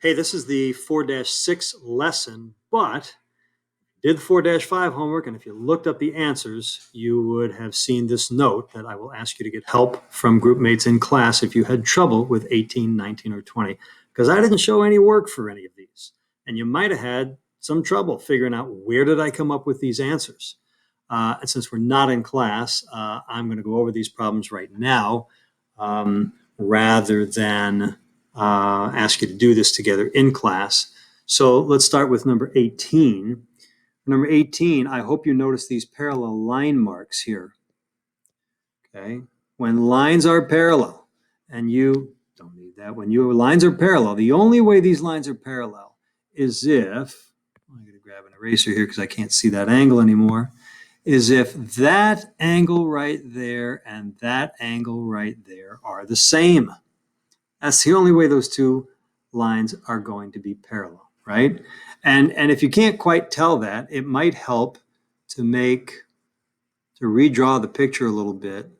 Hey, this is the 4-6 lesson, but did the 4-5 homework, and if you looked up the answers, you would have seen this note that I will ask you to get help from group mates in class if you had trouble with 18, 19, or 20, because I didn't show any work for any of these. And you might have had some trouble figuring out where did I come up with these answers. And since we're not in class, I'm going to go over these problems right now rather than ask you to do this together in class. So let's start with number 18. Number 18, I hope you notice these parallel line marks here. Okay, when lines are parallel, and you don't need that, when your lines are parallel, the only way these lines are parallel is if, I'm going to grab an eraser here because I can't see that angle anymore, is if that angle right there and that angle right there are the same. That's the only way those two lines are going to be parallel, right? And if you can't quite tell that, it might help to redraw the picture a little bit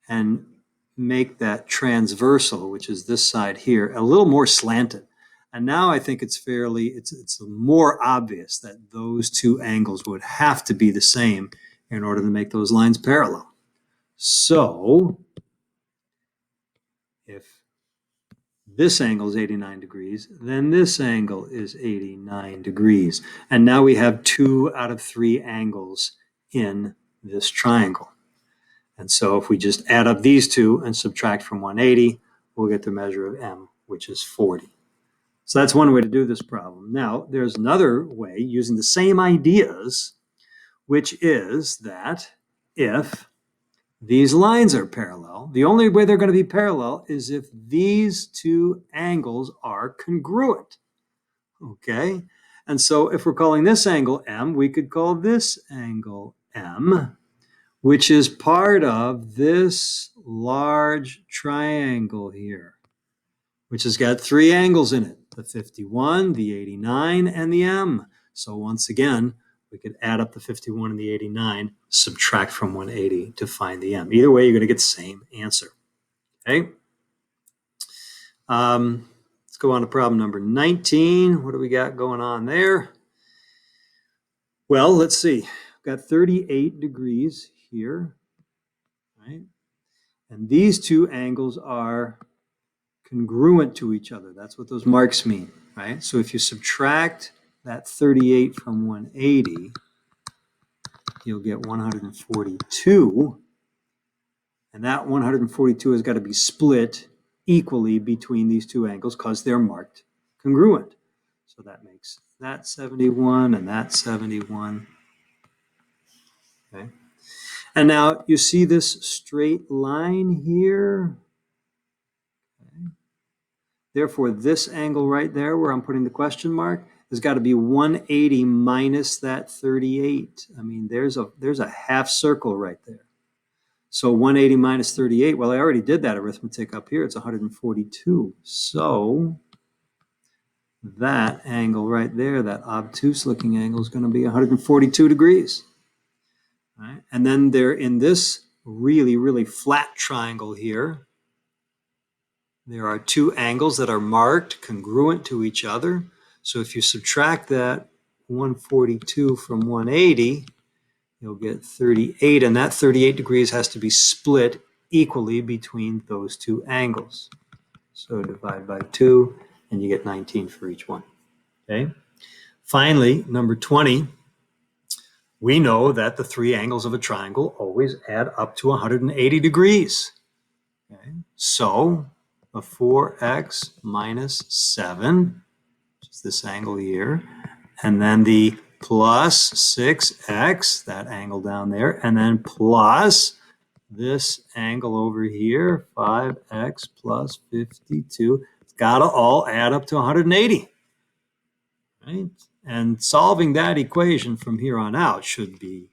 and make that transversal, which is this side here, a little more slanted. And now I think it's more obvious that those two angles would have to be the same in order to make those lines parallel. So if this angle is 89 degrees, then this angle is 89 degrees. And now we have 2 out of 3 angles in this triangle. And so if we just add up these two and subtract from 180, we'll get the measure of M, which is 40. So that's one way to do this problem. Now, there's another way using the same ideas, which is that if these lines are parallel, the only way they're going to be parallel is if these two angles are congruent. Okay? And so if we're calling this angle M, we could call this angle M, which is part of this large triangle here, which has got 3 angles in it, the 51, the 89, and the M. So once again, we could add up the 51 and the 89, subtract from 180 to find the M. Either way, you're going to get the same answer. Okay? Let's go on to problem number 19. What do we got going on there? Well, let's see. We've got 38 degrees here, right? And these two angles are congruent to each other. That's what those marks mean, right? So if you subtract that 38 from 180, you'll get 142. And that 142 has got to be split equally between these two angles because they're marked congruent. So that makes that 71 and that 71. Okay. And now you see this straight line here. Okay. Therefore, this angle right there where I'm putting the question mark has got to be 180 minus that 38. I mean, there's a half circle right there. So 180 minus 38, well, I already did that arithmetic up here. It's 142. So that angle right there, that obtuse looking angle, is going to be 142 degrees. Right? And then there in this really, really flat triangle here, there are 2 angles that are marked congruent to each other. So if you subtract that 142 from 180, you'll get 38, and that 38 degrees has to be split equally between those 2 angles. So divide by 2, and you get 19 for each one. Okay. Finally, number 20, we know that the 3 angles of a triangle always add up to 180 degrees. Okay. So the 4x minus 7, which is this angle here, and then the plus 6x, that angle down there, and then plus this angle over here, 5x plus 52. It's got to all add up to 180, right? And solving that equation from here on out should be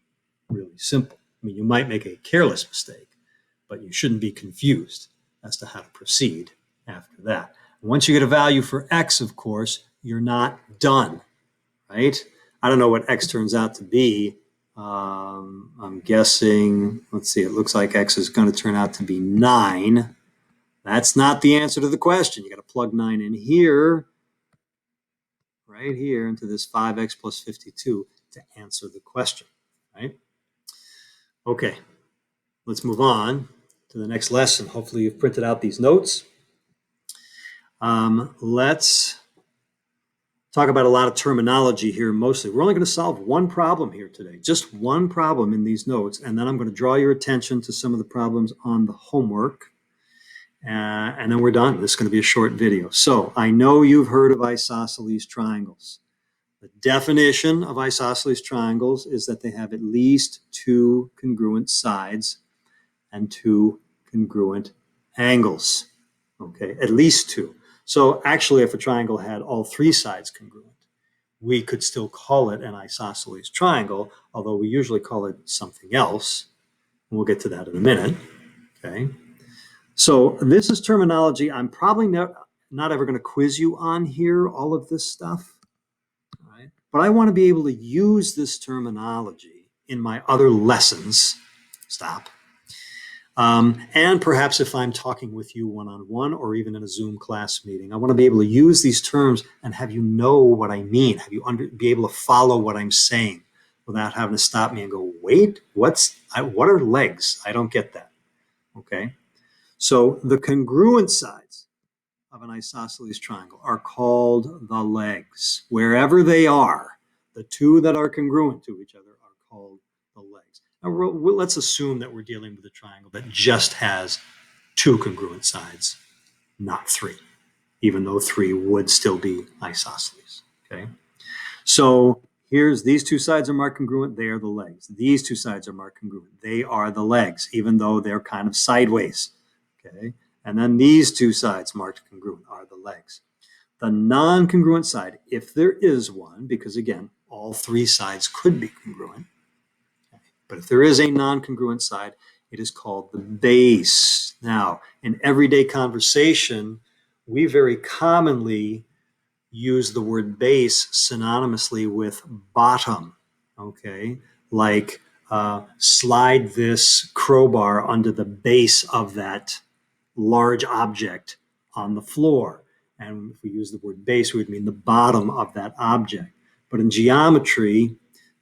really simple. I mean, you might make a careless mistake, but you shouldn't be confused as to how to proceed after that. Once you get a value for x, of course, you're not done, right? I don't know what x turns out to be. I'm guessing, let's see, it looks like x is going to turn out to be 9. That's not the answer to the question. You got to plug 9 in here. right here into this 5x plus 52 to answer the question, right? Okay, let's move on to the next lesson. Hopefully you've printed out these notes. Let's talk about a lot of terminology here mostly. We're only going to solve one problem here today, just one problem in these notes, and then I'm going to draw your attention to some of the problems on the homework, and then we're done. This is going to be a short video. So I know you've heard of isosceles triangles. The definition of isosceles triangles is that they have at least two congruent sides and two congruent angles. Okay, at least two. So actually, if a triangle had all three sides congruent, we could still call it an isosceles triangle, although we usually call it something else. And we'll get to that in a minute. Okay. So this is terminology I'm probably not ever going to quiz you on here, all of this stuff. All right. But I want to be able to use this terminology in my other lessons. Stop. And perhaps if I'm talking with you one-on-one or even in a Zoom class meeting, I want to be able to use these terms and have you know what I mean, have you be able to follow what I'm saying without having to stop me and go, wait, what are legs? I don't get that. Okay. So the congruent sides of an isosceles triangle are called the legs. Wherever they are, the two that are congruent to each other are called the legs. Now, let's assume that we're dealing with a triangle that just has two congruent sides, not three, even though three would still be isosceles. Okay, so these two sides are marked congruent, they are the legs. These two sides are marked congruent, they are the legs, even though they're kind of sideways. Okay, and then these two sides marked congruent are the legs. The non-congruent side, if there is one, because again, all three sides could be congruent, but if there is a non-congruent side, it is called the base. Now, in everyday conversation, we very commonly use the word base synonymously with bottom, okay? Like slide this crowbar under the base of that large object on the floor. And if we use the word base, we would mean the bottom of that object. But in geometry,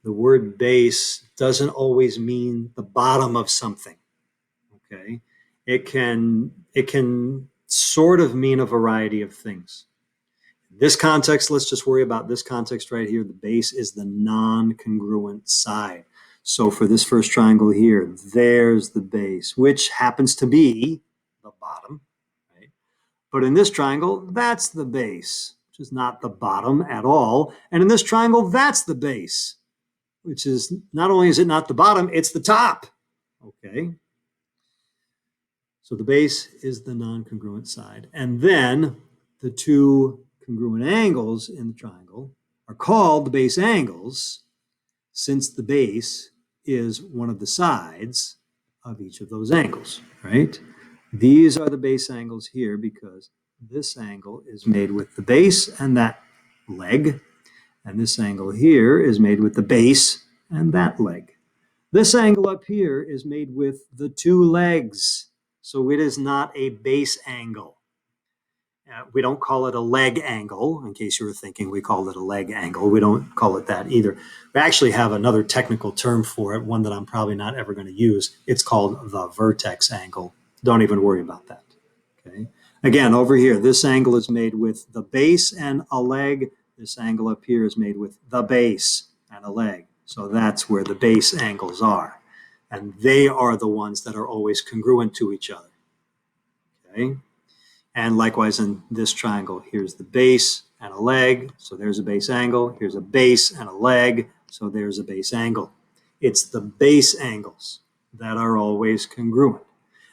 the word base doesn't always mean the bottom of something. Okay, it can sort of mean a variety of things. In this context, let's just worry about this context right here. The base is the non-congruent side. So for this first triangle here, there's the base, which happens to be the bottom, right? But in this triangle, that's the base, which is not the bottom at all. And in this triangle, that's the base, which is not only is it not the bottom, it's the top. Okay. So the base is the non-congruent side. And then the two congruent angles in the triangle are called the base angles, since the base is one of the sides of each of those angles, right? These are the base angles here because this angle is made with the base and that leg, and this angle here is made with the base and that leg. This angle up here is made with the two legs, so it is not a base angle. We don't call it a leg angle, in case you were thinking we call it a leg angle. We don't call it that either. We actually have another technical term for it, one that I'm probably not ever going to use. It's called the vertex angle. Don't even worry about that. Okay. Again, over here, this angle is made with the base and a leg. This angle up here is made with the base and a leg. So that's where the base angles are. And they are the ones that are always congruent to each other. Okay. And likewise in this triangle, here's the base and a leg. So there's a base angle. Here's a base and a leg. So there's a base angle. It's the base angles that are always congruent.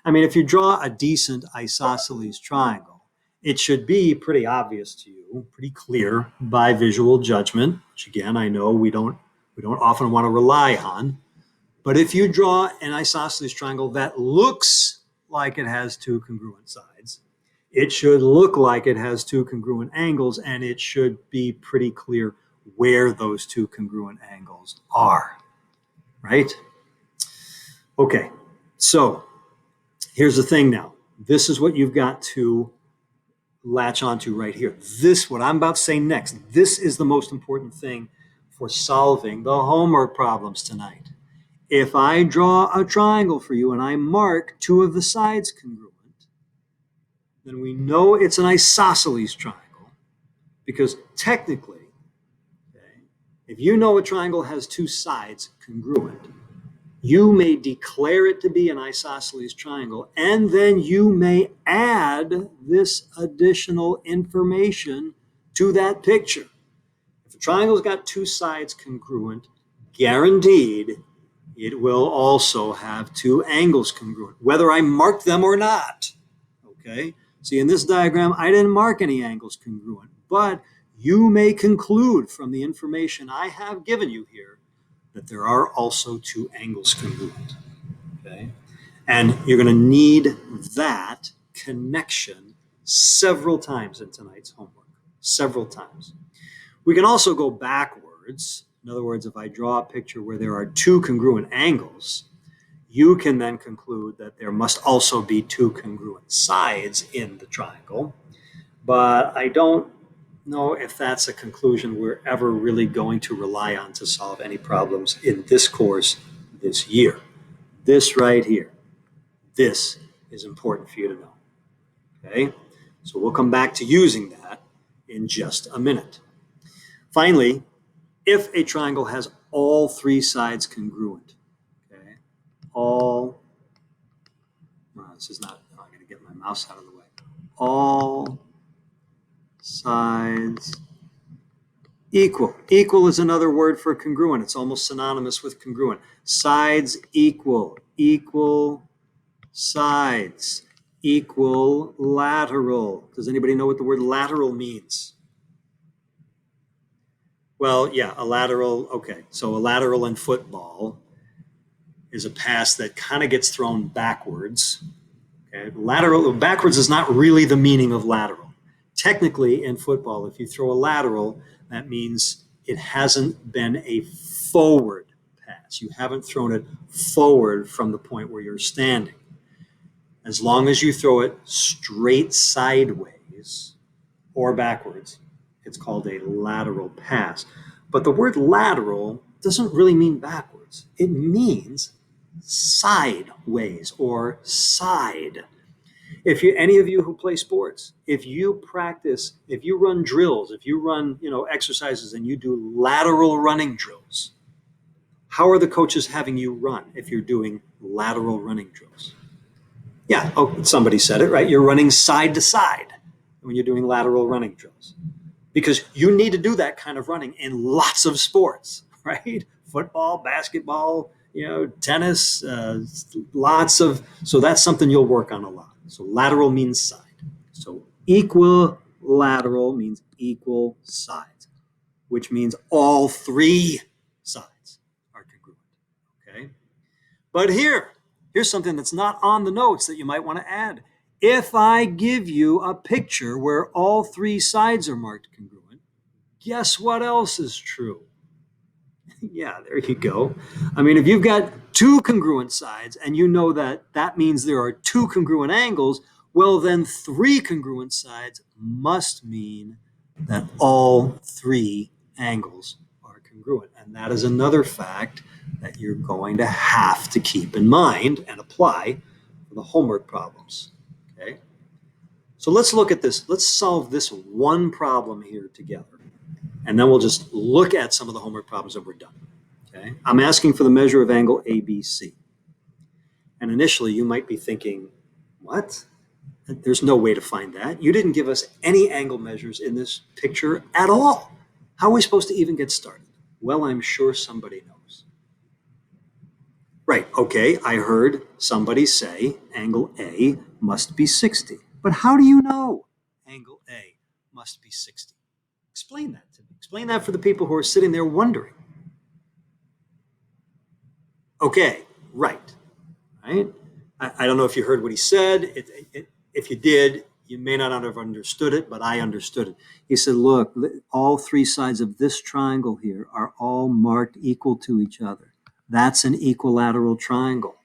I mean, if you draw a decent isosceles triangle, it should be pretty obvious to you, pretty clear by visual judgment, which again, I know we don't often want to rely on. But if you draw an isosceles triangle that looks like it has two congruent sides, it should look like it has two congruent angles, and it should be pretty clear where those two congruent angles are, right? Okay, so here's the thing now. This is what you've got to latch onto right here. This, what I'm about to say next, this is the most important thing for solving the homework problems tonight. If I draw a triangle for you and I mark two of the sides congruent, then we know it's an isosceles triangle, because technically, okay, if you know a triangle has two sides congruent, you may declare it to be an isosceles triangle, and then you may add this additional information to that picture. If a triangle's got two sides congruent, guaranteed, it will also have two angles congruent, whether I mark them or not. Okay? See, in this diagram, I didn't mark any angles congruent, but you may conclude from the information I have given you here that there are also two angles congruent. Okay? And you're going to need that connection several times in tonight's homework. Several times. We can also go backwards. In other words, if I draw a picture where there are two congruent angles, you can then conclude that there must also be two congruent sides in the triangle. But I don't know if that's a conclusion we're ever really going to rely on to solve any problems in this course this year. This right here, this is important for you to know. Okay? So we'll come back to using that in just a minute. Finally, if a triangle has all three sides congruent, okay, this is not, I'm going to get my mouse out of the way. All sides equal. Equal is another word for congruent. It's almost synonymous with congruent. Sides equal. Equal sides. Equilateral. Does anybody know what the word lateral means? Well, yeah, a lateral. Okay, so a lateral in football is a pass that kind of gets thrown backwards. Okay, lateral backwards is not really the meaning of lateral. Technically, in football, if you throw a lateral, that means it hasn't been a forward pass. You haven't thrown it forward from the point where you're standing. As long as you throw it straight sideways or backwards, it's called a lateral pass. But the word lateral doesn't really mean backwards. It means sideways or side. If you, any of you who play sports, if you practice, if you run drills, if you run, exercises and you do lateral running drills, how are the coaches having you run if you're doing lateral running drills? Yeah, somebody said it, right? You're running side to side when you're doing lateral running drills, because you need to do that kind of running in lots of sports, right? Football, basketball, tennis, lots of, so that's something you'll work on a lot. So lateral means side. So equilateral means equal sides, which means all three sides are congruent, okay? But here's something that's not on the notes that you might want to add. If I give you a picture where all three sides are marked congruent, guess what else is true? Yeah, there you go. I mean, if you've got two congruent sides and you know that means there are two congruent angles, well, then three congruent sides must mean that all three angles are congruent. And that is another fact that you're going to have to keep in mind and apply for the homework problems. Okay? So let's look at this. Let's solve this one problem here together. And then we'll just look at some of the homework problems and we're done. Okay? I'm asking for the measure of angle ABC. And initially you might be thinking, what? There's no way to find that. You didn't give us any angle measures in this picture at all. How are we supposed to even get started? Well, I'm sure somebody knows. Right, okay, I heard somebody say angle A must be 60. But how do you know angle A must be 60? Explain that to me. Explain that for the people who are sitting there wondering. Okay, right. I don't know if you heard what he said. If you did, you may not have understood it, but I understood it. He said, look, all three sides of this triangle here are all marked equal to each other. That's an equilateral triangle.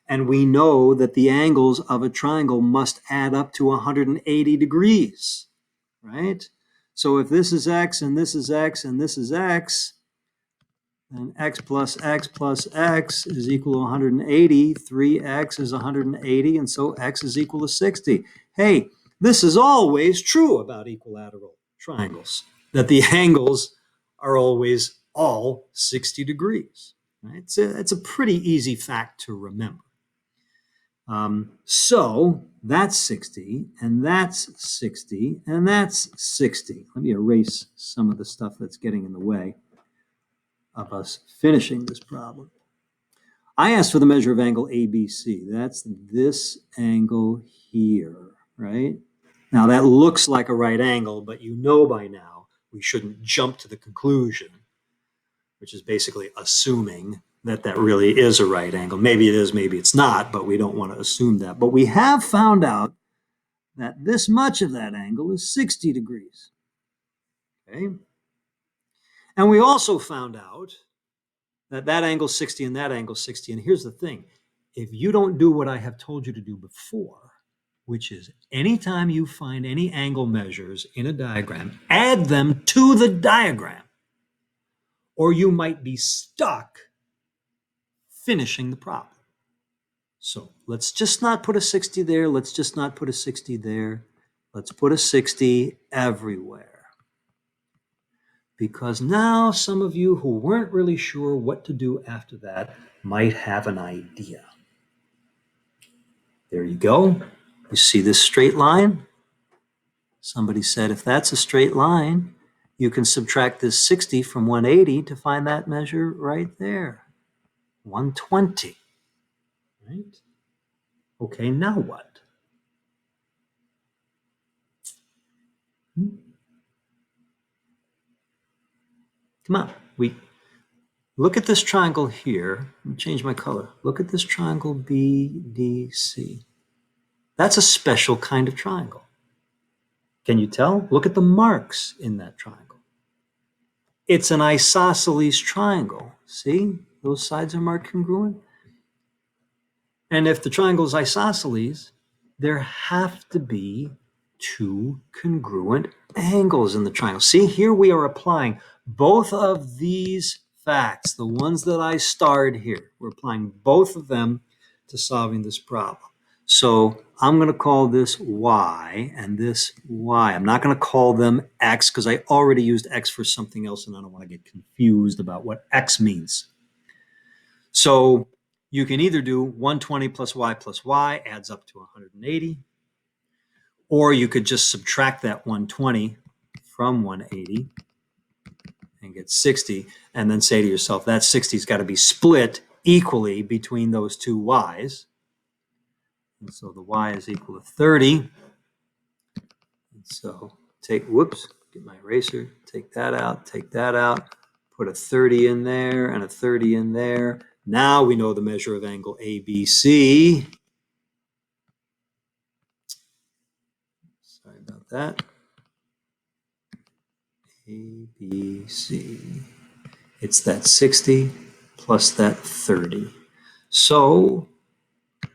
And we know that the angles of a triangle must add up to 180 degrees. right? So if this is x and this is x and this is x, then x plus x is equal to 180. 3x is 180, and so x is equal to 60. Hey, this is always true about equilateral triangles, that the angles are always all 60 degrees. Right? It's a pretty easy fact to remember. So that's 60, and that's 60, and that's 60. Let me erase some of the stuff that's getting in the way of us finishing this problem. I asked for the measure of angle ABC. That's this angle here, right? Now that looks like a right angle, but you know by now we shouldn't jump to the conclusion, which is basically assuming that that really is a right angle. Maybe it is, maybe it's not, but we don't want to assume that. But we have found out that this much of that angle is 60 degrees. Okay? And we also found out that that angle 60 and that angle 60. And here's the thing. If you don't do what I have told you to do before, which is anytime you find any angle measures in a diagram, add them to the diagram, or you might be stuck finishing the problem. So let's just not put a 60 there. Let's just not put a 60 there. Let's put a 60 everywhere. Because now some of you who weren't really sure what to do after that might have an idea. There you go. You see this straight line? Somebody said if that's a straight line, you can subtract this 60 from 180 to find that measure right there. 120. Right? Okay, now what? Come on. We look at this triangle here. Let me change my color. Look at this triangle BDC. That's a special kind of triangle. Can you tell? Look at the marks in that triangle. It's an isosceles triangle. See? Those sides are marked congruent. And if the triangle is isosceles, there have to be two congruent angles in the triangle. See, here we are applying both of these facts, the ones that I starred here. We're applying both of them to solving this problem. So I'm going to call this y and this y. I'm not going to call them x because I already used x for something else and I don't want to get confused about what x means. So you can either do 120 plus y adds up to 180, or you could just subtract that 120 from 180 and get 60, and then say to yourself, that 60's got to be split equally between those two y's. And so the y is equal to 30. And so get my eraser, take that out, put a 30 in there and a 30 in there. Now we know the measure of angle ABC. Sorry about that. ABC. It's that 60 plus that 30. So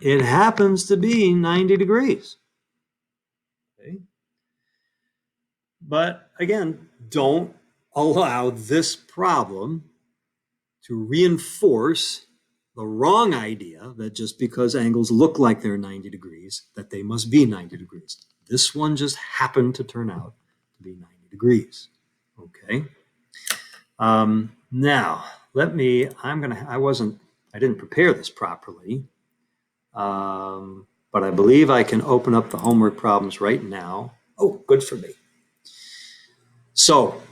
it happens to be 90 degrees. Okay. But again, don't allow this problem to reinforce the wrong idea that just because angles look like they're 90 degrees, that they must be 90 degrees. This one just happened to turn out to be 90 degrees. Okay. Now, I didn't prepare this properly, but I believe I can open up the homework problems right now. Oh, good for me. So,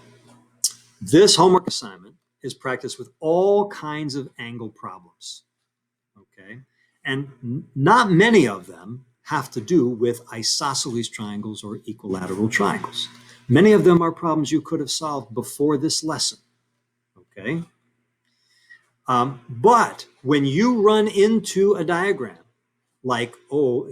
this homework assignment is practice with all kinds of angle problems, okay? And not many of them have to do with isosceles triangles or equilateral triangles. Many of them are problems you could have solved before this lesson, okay? But when you run into a diagram, like,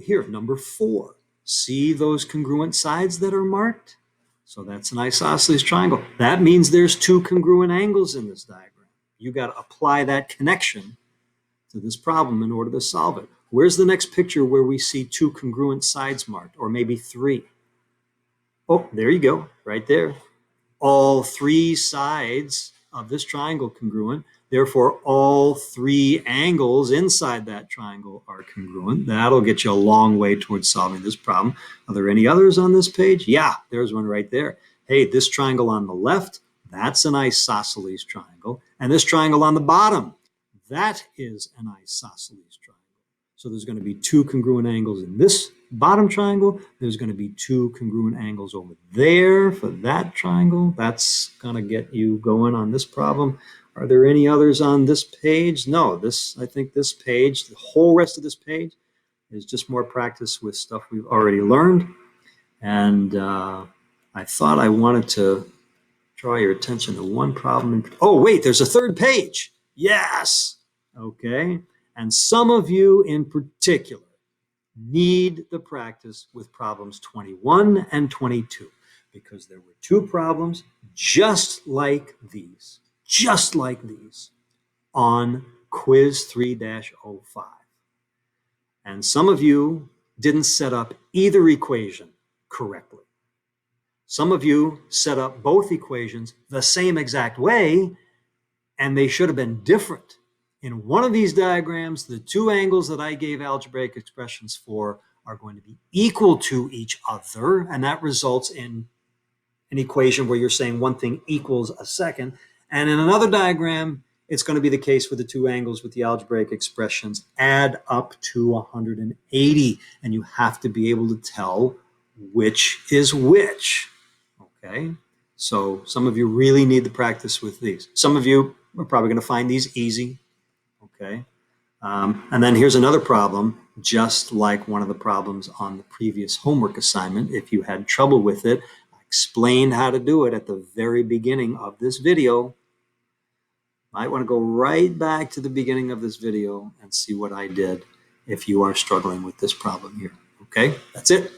here, number 4, see those congruent sides that are marked? So that's an isosceles triangle. That means there's two congruent angles in this diagram. You got to apply that connection to this problem in order to solve it. Where's the next picture where we see two congruent sides marked, or maybe 3? Oh, there you go, right there. All three sides of this triangle congruent. Therefore, all three angles inside that triangle are congruent. That'll get you a long way towards solving this problem. Are there any others on this page? Yeah, there's one right there. Hey, this triangle on the left, that's an isosceles triangle. And this triangle on the bottom, that is an isosceles triangle. So there's going to be two congruent angles in this bottom triangle. There's going to be two congruent angles over there for that triangle. That's going to get you going on this problem. Are there any others on this page? No, I think this page, the whole rest of this page is just more practice with stuff we've already learned. And I thought I wanted to draw your attention to one problem. Oh, wait, there's a third page. Yes. Okay. And some of you in particular need the practice with problems 21 and 22 because there were two problems just like these on quiz 3-05. And some of you didn't set up either equation correctly. Some of you set up both equations the same exact way, and they should have been different. In one of these diagrams, the two angles that I gave algebraic expressions for are going to be equal to each other, and that results in an equation where you're saying one thing equals a second. And in another diagram, it's going to be the case where the two angles with the algebraic expressions add up to 180, and you have to be able to tell which is which. Okay, so some of you really need the practice with these. Some of you are probably going to find these easy. Okay, and then here's another problem, just like one of the problems on the previous homework assignment. If you had trouble with it, I explained how to do it at the very beginning of this video. Might want to go right back to the beginning of this video and see what I did if you are struggling with this problem here. Okay, that's it.